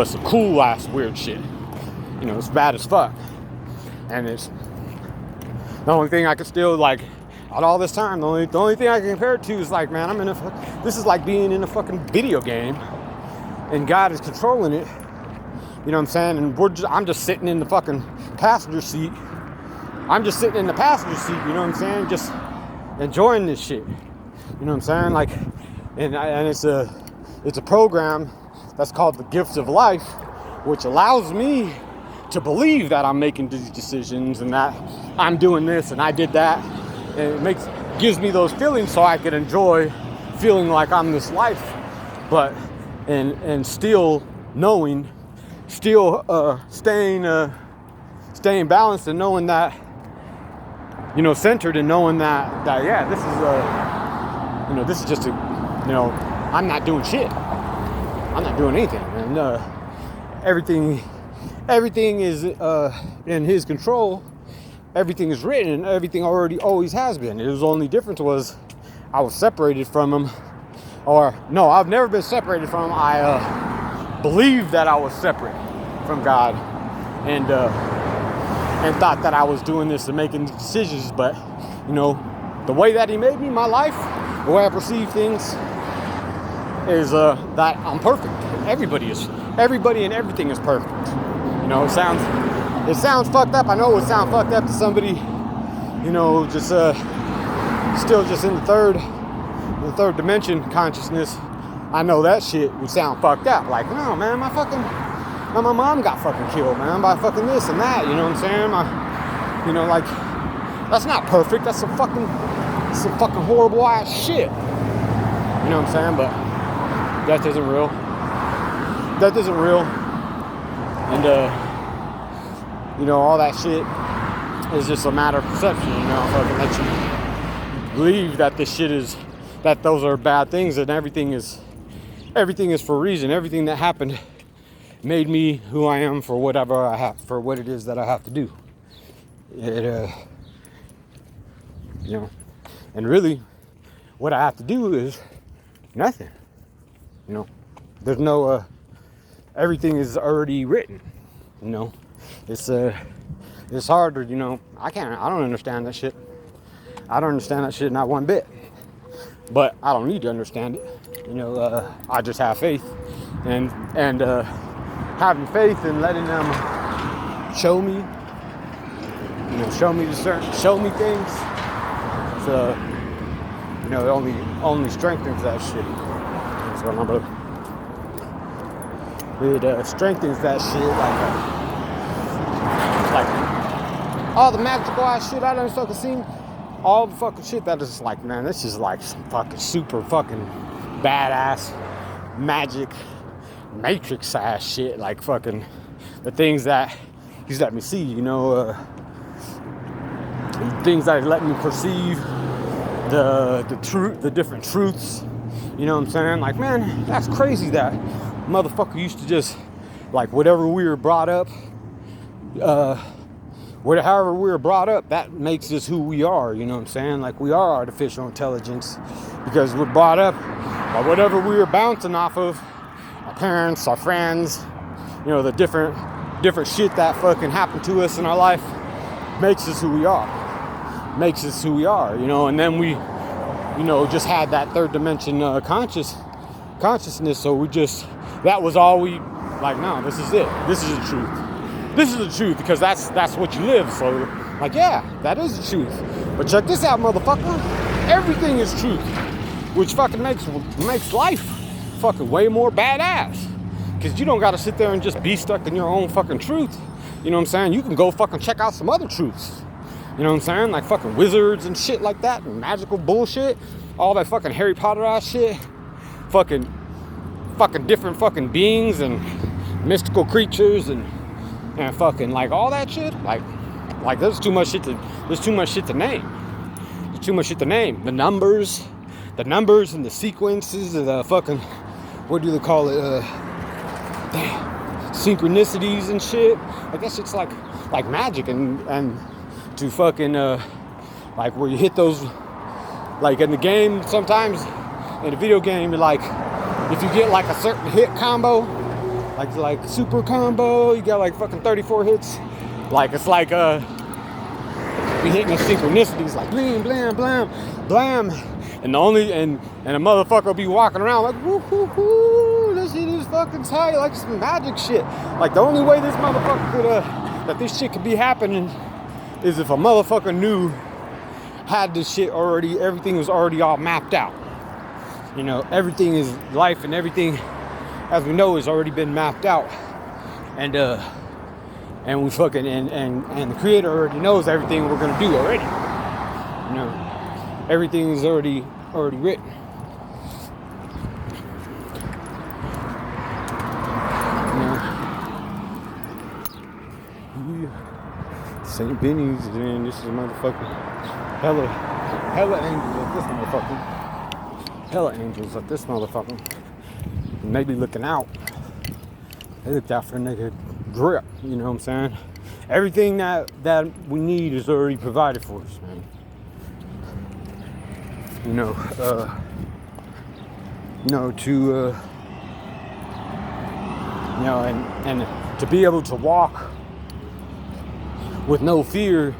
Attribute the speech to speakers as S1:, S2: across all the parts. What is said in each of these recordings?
S1: but some cool ass weird shit. You know, it's bad as fuck. And it's the only thing I can still, like, out all this time, the only thing I can compare it to is like, man, this is like being in a fucking video game and God is controlling it. You know what I'm saying? And I'm just sitting in the fucking passenger seat. I'm just sitting in the passenger seat, you know what I'm saying? Just enjoying this shit. You know what I'm saying? Like, and it's a program that's called the Gifts of Life, which allows me to believe that I'm making these decisions and that I'm doing this and I did that. And it gives me those feelings so I can enjoy feeling like I'm this life, but and still knowing, staying balanced and knowing that, you know, centered and knowing that yeah, this is just I'm not doing shit. I'm not doing anything, and everything is in His control. Everything is written, and everything always has been. The only difference was I was separated from Him, or no, I've never been separated from Him. I believed that I was separate from God, and thought that I was doing this and making decisions. But you know, the way that He made me, my life, the way I perceive things, is that I'm perfect. Everybody and everything is perfect. You know, it sounds fucked up. I know it would sound fucked up to somebody, you know, just still just in the third dimension consciousness. I know that shit would sound fucked up. Like, no, man, my mom got fucking killed, man, by fucking this and that. You know what I'm saying? Like, that's not perfect. That's some fucking horrible ass shit. You know what I'm saying? But that isn't real. And you know, all that shit is just a matter of perception, you know. Fucking let you believe that this shit is, that those are bad things, and everything is for a reason. Everything that happened made me who I am for whatever I have, for what it is that I have to do. You know, and really, what I have to do is nothing. You know, there's no, everything is already written, you know. It's hard, you know. I don't understand that shit. I don't understand that shit not one bit. But I don't need to understand it. You know, I just have faith, and having faith and letting them show me, you know, show me things. So, you know, it only strengthens that shit. That's what I'm about. It strengthens that shit like all the magical ass shit I done fucking seen, all the fucking shit that is like, man, this is like some fucking super fucking badass magic matrix ass shit, like fucking the things that He's let me see, you know, things that let me perceive the truth, the different truths, you know what I'm saying? Like, man, that's crazy that motherfucker used to just, like, whatever we were brought up, however we were brought up, that makes us who we are, you know what I'm saying? Like, we are artificial intelligence because we're brought up by whatever we were bouncing off of, our parents, our friends, you know, the different shit that fucking happened to us in our life makes us who we are, you know. And then we, you know, just had that third dimension consciousness, so that was all we, like, no, this is it, this is the truth. This is the truth, because that's what you live. So, like, yeah, that is the truth. But check this out, motherfucker. Everything is truth, which fucking makes life fucking way more badass. Because you don't got to sit there and just be stuck in your own fucking truth. You know what I'm saying? You can go fucking check out some other truths. You know what I'm saying? Like fucking wizards and shit like that, and magical bullshit. All that fucking Harry Potter ass shit. Fucking different fucking beings and mystical creatures and fucking like all that shit, like there's too much shit to name. There's too much shit to name. The numbers and the sequences of the fucking, what do they call it? Synchronicities and shit. I guess it's like magic and to fucking like where you hit those, like in the game sometimes, in a video game, like if you get like a certain hit combo. like super combo. You got like fucking 34 hits. Like it's like we hitting the synchronicities like blam blam blam blam, and a motherfucker will be walking around like woo woo woo. This shit is fucking tight, like some magic shit. Like the only way this motherfucker could that this shit could be happening is if a motherfucker had this shit already. Everything was already all mapped out. You know, everything is life and everything as we know has already been mapped out, and we fucking and the creator already knows everything we're gonna do already. You know, everything is already written. You know, St. Benny's, and this is a motherfucker. Hella angels at this motherfucker. Hella angels at this motherfucker. And they be looking out. They looked out for a nigga grip, you know what I'm saying? Everything that we need is already provided for us, man. You know, and to be able to walk with no fear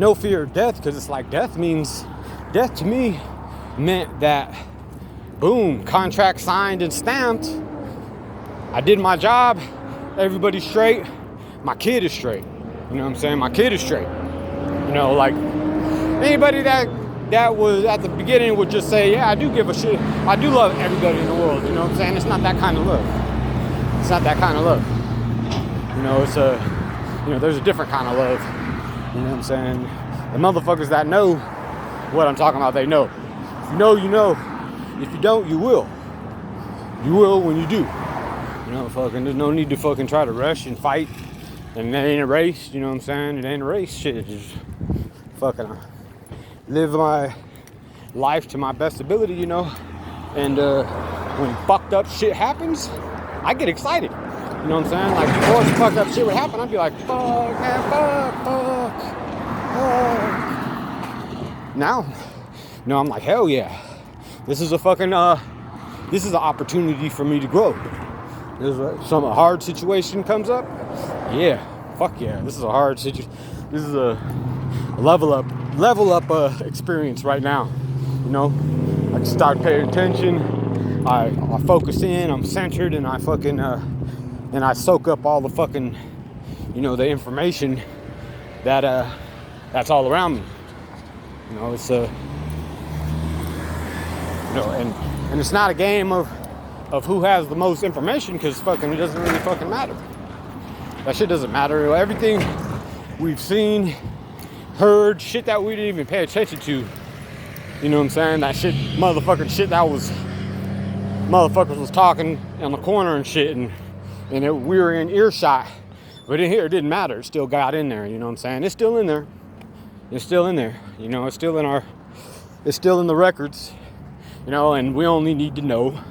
S1: of death, because it's like death to me meant that, boom, contract signed and stamped. I did my job. Everybody's straight. My kid is straight. You know what I'm saying? My kid is straight. You know, like anybody that was at the beginning would just say, yeah, I do give a shit. I do love everybody in the world. You know what I'm saying? It's not that kind of love. It's not that kind of love. You know, there's a different kind of love. You know what I'm saying? The motherfuckers that know what I'm talking about, they know. If you know, you know. If you don't, you will. You will when you do. You know, fucking, there's no need to fucking try to rush and fight. And it ain't a race, you know what I'm saying? It ain't a race, shit. Just fucking live my life to my best ability, you know? And when fucked up shit happens, I get excited. You know what I'm saying? Like, before the fucked up shit would happen, I'd be like, fuck, man, fuck. Now, I'm like, hell yeah. This is a fucking, this is an opportunity for me to grow. Some hard situation comes up. Yeah, fuck yeah. This is a hard situation. This is a level up experience right now. You know, I just start paying attention. I focus in. I'm centered, and I fucking and I soak up all the fucking, you know, the information that's all around me. You know, it's you know, and it's not a game of who has the most information, because fucking it doesn't really fucking matter. That shit doesn't matter. Everything we've seen, heard, shit that we didn't even pay attention to. You know what I'm saying? That shit, motherfucking shit that was, motherfuckers was talking on the corner and shit, and we were in earshot. But in here, it didn't matter. It still got in there. You know what I'm saying? It's still in there. It's still in there. You know, it's still in the records. You know, and we only need to know.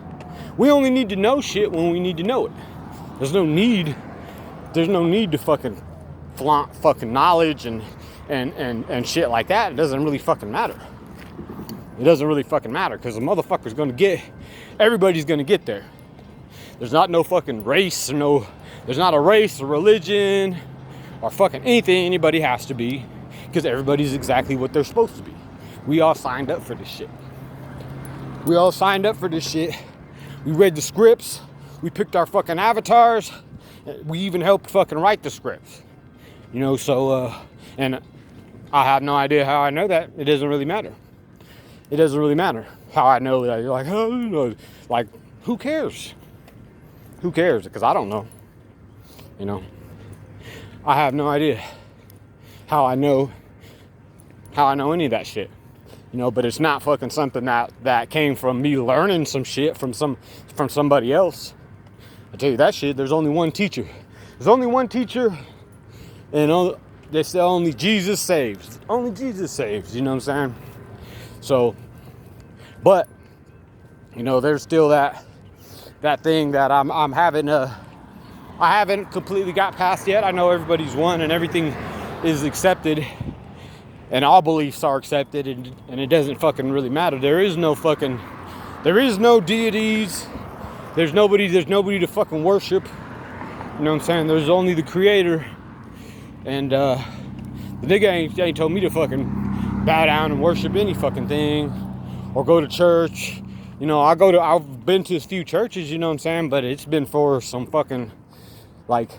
S1: We only need to know shit when we need to know it. There's no need to fucking flaunt fucking knowledge and shit like that. It doesn't really fucking matter. It doesn't really fucking matter, because the motherfucker's everybody's gonna get there. There's not no fucking race, there's not a race or religion or fucking anything anybody has to be, because everybody's exactly what they're supposed to be. We all signed up for this shit. We read the scripts. We picked our fucking avatars. We even helped fucking write the scripts. You know, so, and I have no idea how I know that. It doesn't really matter. It doesn't really matter how I know that. You're like, oh, you know, like, who cares? Who cares? Because I don't know. You know, I have no idea how I know any of that shit. You know, but it's not fucking something that came from me learning some shit from somebody else. I tell you that shit, there's only one teacher. There's only one teacher, and they say only Jesus saves. Only Jesus saves, you know what I'm saying? So, but, you know, there's still that thing that I'm having I haven't completely got past yet. I know everybody's one and everything is accepted. And all beliefs are accepted, and it doesn't fucking really matter. There is no deities. There's nobody to fucking worship. You know what I'm saying? There's only the creator. And the nigga ain't told me to fucking bow down and worship any fucking thing or go to church. You know, I've been to a few churches, you know what I'm saying? But it's been for some fucking, like,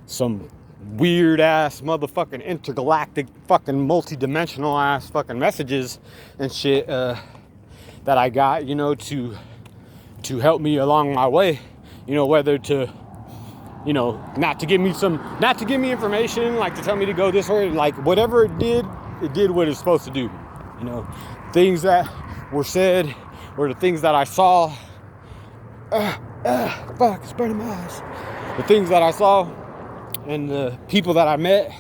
S1: some weird ass motherfucking intergalactic fucking multi-dimensional ass fucking messages and shit that I got, you know, to help me along my way, you know, whether to, you know, not to give me information, like to tell me to go this way, like whatever it did what it's supposed to do, you know. Things that were said or the things that I saw, fuck, it's burning my eyes. The things that I saw and the people that I met,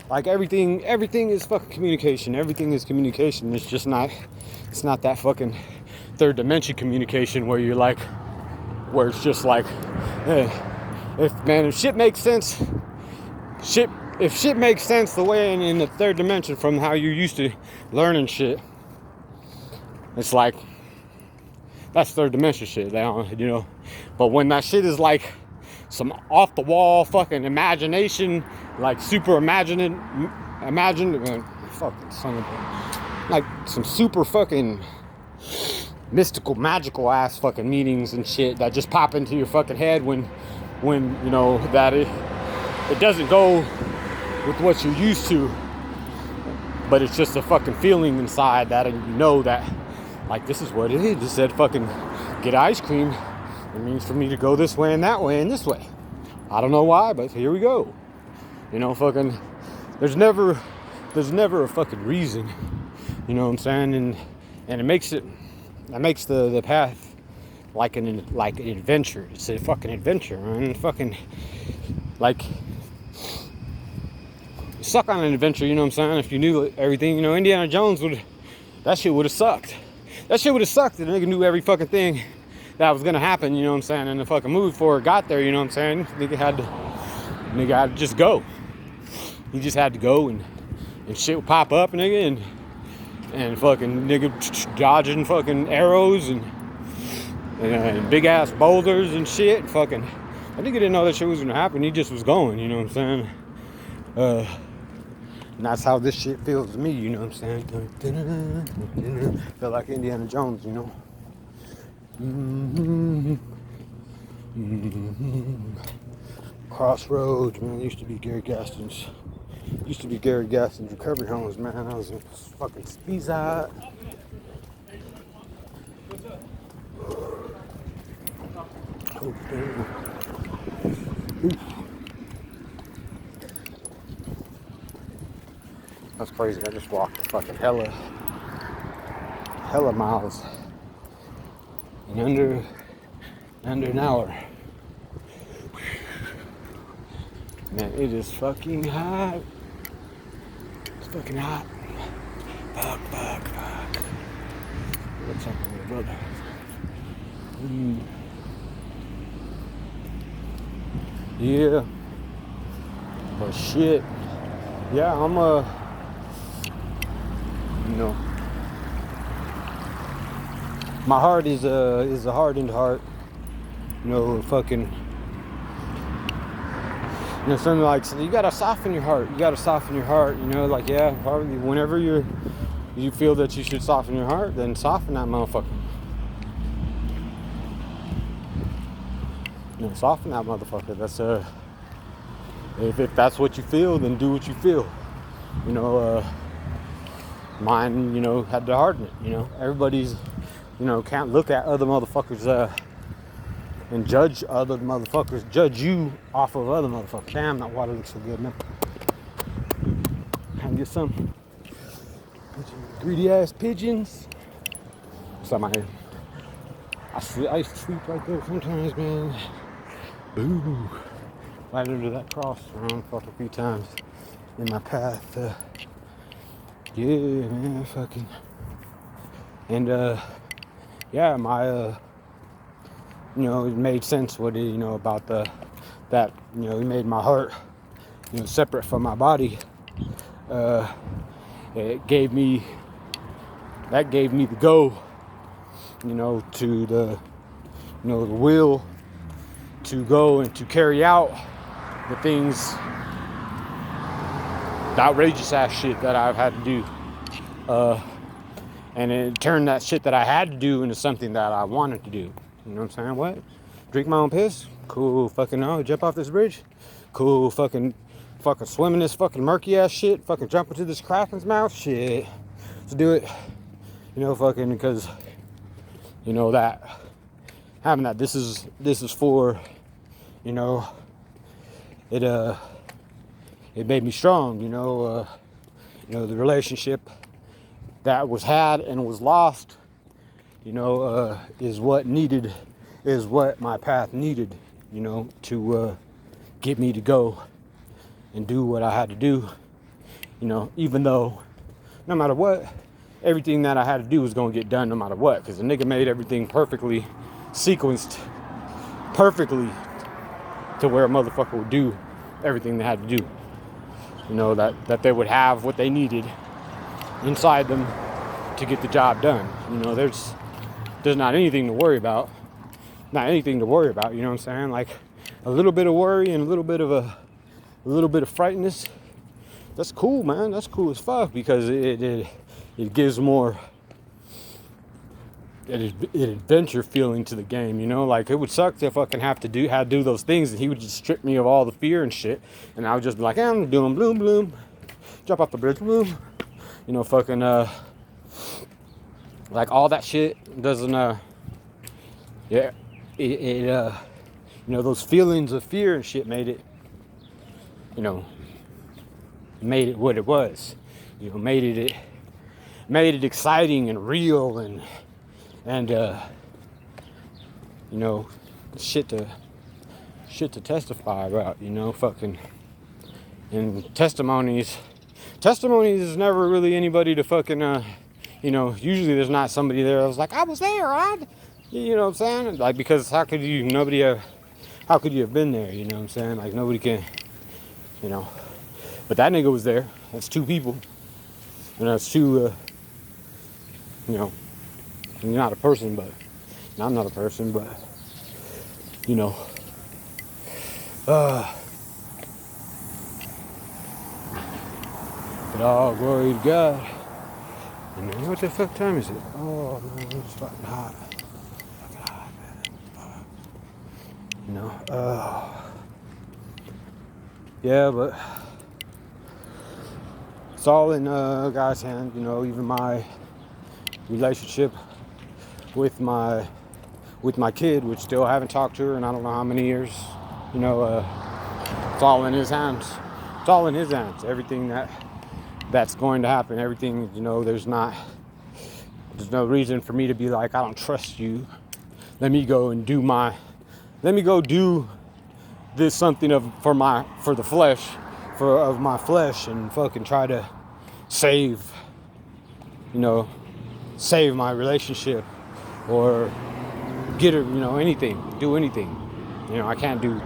S1: like everything is fucking communication. Everything is communication. It's not that fucking third dimension communication where you're like, where it's just like, if shit makes sense, if shit makes sense the way in the third dimension from how you're used to learning shit, it's like, that's third dimension shit, you know. But when that shit is like some off the wall fucking imagination, like super fucking son of a, like some super fucking mystical, magical ass fucking meanings and shit that just pop into your fucking head when you know that it doesn't go with what you're used to, but it's just a fucking feeling inside that, and you know that, like, this is what it is. It said fucking get ice cream. It means for me to go this way and that way and this way. I don't know why, but here we go. You know, fucking, there's never a fucking reason. You know what I'm saying? And it makes the path like an adventure. It's a fucking adventure, man. Fucking, like, suck on an adventure, you know what I'm saying? If you knew everything, you know, Indiana Jones that shit would have sucked. That shit would have sucked if the nigga knew every fucking thing that was gonna happen, you know what I'm saying, in the fucking movie before it got there, you know what I'm saying? Nigga had to just go. He just had to go and shit would pop up, nigga, and fucking nigga dodging fucking arrows and big ass boulders and shit. And fucking, I nigga didn't know that shit was gonna happen. He just was going, you know what I'm saying? And that's how this shit feels to me, you know what I'm saying? Feel like Indiana Jones, you know? Crossroads, man. Used to be Gary Gaston's recovery homes, man. I was in fucking Speyside. Oh, damn. That's crazy. I just walked fucking hella miles in under an hour. Man, it is fucking hot. It's fucking hot. Fuck. What's up, little brother? Yeah. But shit. Yeah, I'm you know, my heart is a hardened heart. You know, fucking, you know, something like, so you gotta soften your heart. You know, like, yeah, probably whenever you feel that you should soften your heart, then soften that motherfucker. You know, soften that motherfucker. That's if that's what you feel, then do what you feel. You know, mine, you know, had to harden it. You know, everybody's, you know, can't look at other motherfuckers and judge other motherfuckers, judge you off of other motherfuckers. Damn, that water looks so good, man. Can I get some greedy ass pigeons? What's up, my head? I used to sleep right there sometimes, man. Boo. Right under that cross around fucking a few times in my path. Yeah, man, fucking. And yeah, my you know, it made sense what it, you know, about that, you know, it made my heart, you know, separate from my body. It gave me the go, you know, to the, you know, the will to go and to carry out the things, the outrageous ass shit that I've had to do. And it turned that shit that I had to do into something that I wanted to do. You know what I'm saying? What? Drink my own piss? Cool. Fucking no. Jump off this bridge? Cool. Fucking swim in this fucking murky ass shit? Fucking jump into this kraken's mouth? Shit. Let's do it. You know, fucking, because, you know, that, having that, this is for, you know, it made me strong, you know, the relationship that was had and was lost, you know, is what my path needed, you know, to get me to go and do what I had to do, you know, even though no matter what, everything that I had to do was going to get done no matter what, because the nigga made everything perfectly sequenced, perfectly to where a motherfucker would do everything they had to do, you know, that they would have what they needed inside them to get the job done. You know, there's not anything to worry about. Not anything to worry about, you know what I'm saying? Like a little bit of worry and a little bit of frightenness. That's cool, man. That's cool as fuck, because it gives more an adventure feeling to the game, you know? Like, it would suck to fucking have to do those things, and he would just strip me of all the fear and shit, and I would just be like, I'm doing bloom bloom, jump off the bridge, bloom. You know, fucking, like, all that shit doesn't, you know, those feelings of fear and shit made it what it was. You know, made it exciting and real and you know, shit to testify about, you know, fucking, and testimonies is never really anybody to fucking, you know, usually there's not somebody there that was like, I was there, you know what I'm saying? Like, because how could you have been there, you know what I'm saying? Like, nobody can, you know, but that nigga was there. That's two people, and that's two, you know, you're not a person, but, and I'm not a person, but, you know, but all glory to God. And man, what the fuck time is it? Oh man, it's fucking hot. Fucking hot, man. You know, yeah, but it's all in God's hand. You know, even my relationship with my kid, which still haven't talked to her in I don't know how many years. You know, it's all in His hands. It's all in His hands. Everything that's going to happen, everything, you know, there's no reason for me to be like, I don't trust you. Let me go do this something of my flesh and fucking try to save my relationship or get her, you know, do anything. You know, I can't do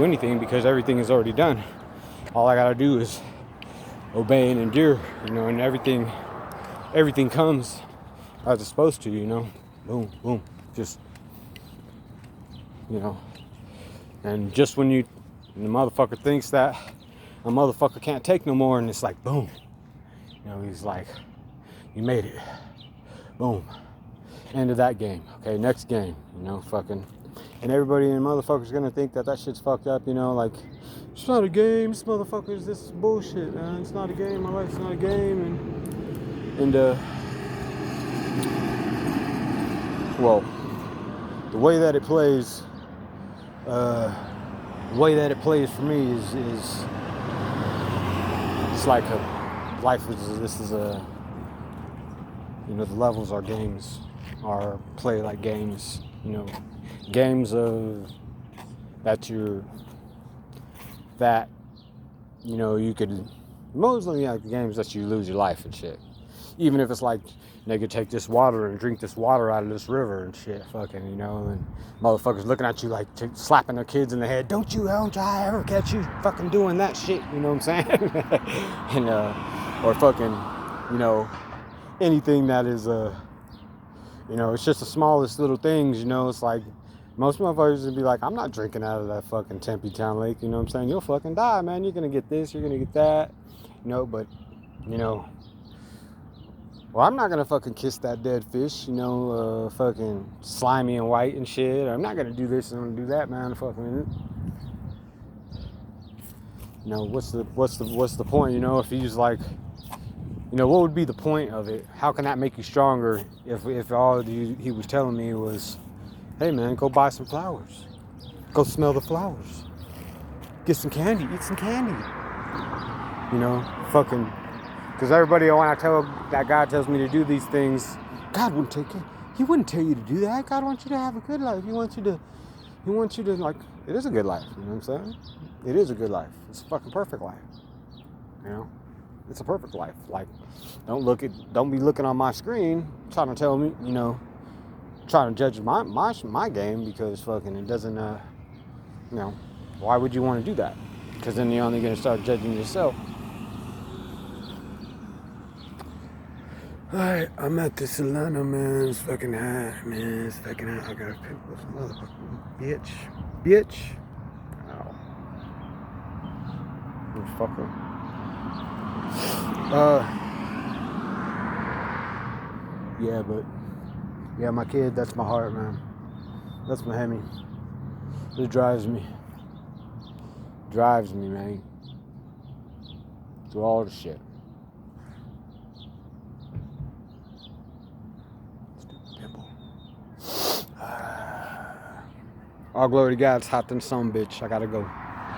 S1: anything because everything is already done. All I gotta do is obey and endure, you know, and everything comes as it's supposed to, you know. Boom, boom. Just, you know. And just when the motherfucker thinks that a motherfucker can't take no more, and it's like, boom. You know, he's like, you made it. Boom. End of that game. Okay, next game. You know, fucking. And everybody in the motherfucker's gonna think that shit's fucked up, you know, like, it's not a game, this motherfucker's, this is bullshit, man. It's not a game, my life's not a game, and well, the way that it plays for me is it's like you know, the levels are games, are play like games, you know, games of that you know, you could mostly like games that you lose your life and shit. Even if it's like, nigga, take this water and drink this water out of this river and shit, fucking, you know, and motherfuckers looking at you like slapping their kids in the head. Don't I ever catch you fucking doing that shit, you know what I'm saying? And or fucking, you know, anything that is you know, it's just the smallest little things, you know. It's like Most motherfuckers would be like, I'm not drinking out of that fucking Tempe Town Lake, you know what I'm saying? You'll fucking die, man. You're gonna get this, you're gonna get that. You know, but, you know, well, I'm not gonna fucking kiss that dead fish, you know, fucking slimy and white and shit. I'm not gonna do this and I'm gonna do that, man. Fucking, you know, what's the point, you know, if he's like, you know, what would be the point of it? How can that make you stronger if all he was telling me was, hey man, go buy some flowers. Go smell the flowers. Get some candy. Eat some candy. You know, fucking, because everybody, when I tell that God tells me to do these things, God wouldn't take it. He wouldn't tell you to do that. God wants you to have a good life. He wants you to like, it is a good life. You know what I'm saying? It is a good life. It's a fucking perfect life. You know? It's a perfect life. Like, don't be looking on my screen trying to tell me, you know, trying to judge my game, because fucking it doesn't, you know, why would you want to do that? Because then you're only going to start judging yourself. Alright, I'm at the Solana, man. It's fucking hot, man. It's fucking hot. I gotta pick this motherfucking bitch. Ow. Motherfucker. Yeah, but yeah, my kid, that's my heart, man. That's my Hemi. It drives me, man, through all the shit. Stupid pimple. All glory to God. It's hot than some bitch. I gotta go.